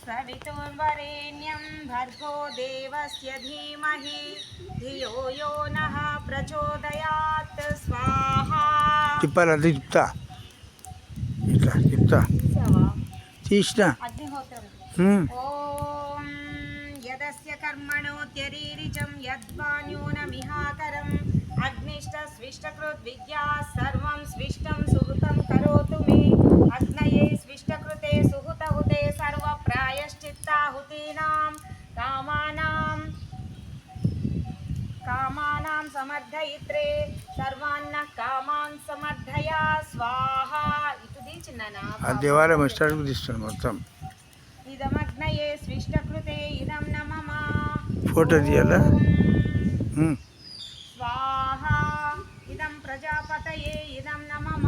సవితుర్వరేణ్యం భర్గో దేవస్య ధీమహి ధియో యో నః ప్రచోదయాత్ స్వాహా. తిప్పాలి చెప్తా ఇట్లా చెప్తా తీసిన ఓం యదస్య కర్మణోత్యరీరిచం యద్వాన్యూనమిహాకరం అగ్నిష్ట స్విష్టకృత్ విద్యా సర్వం స్విష్టం సుహృతం కరోతు మే అగ్నయే స్విష్టకృతే సుహృతహుతే సర్వ ప్రాయశ్చిత్తాహుతీనాం కామానాం సమర్థయిత్రే సర్వాన్న కామాన్ సమర్థయా స్వాహా. ఇది చిన్న ఆ దేవాలయం స్టార్ట్ తీస్తాను మొత్తం. ఇదమగ్నయే స్విష్టకృతే ఇదం నమః ఫోటో తీయాలా? స్వాహా. ఇదం ప్రజాపతయే ఇదం నమః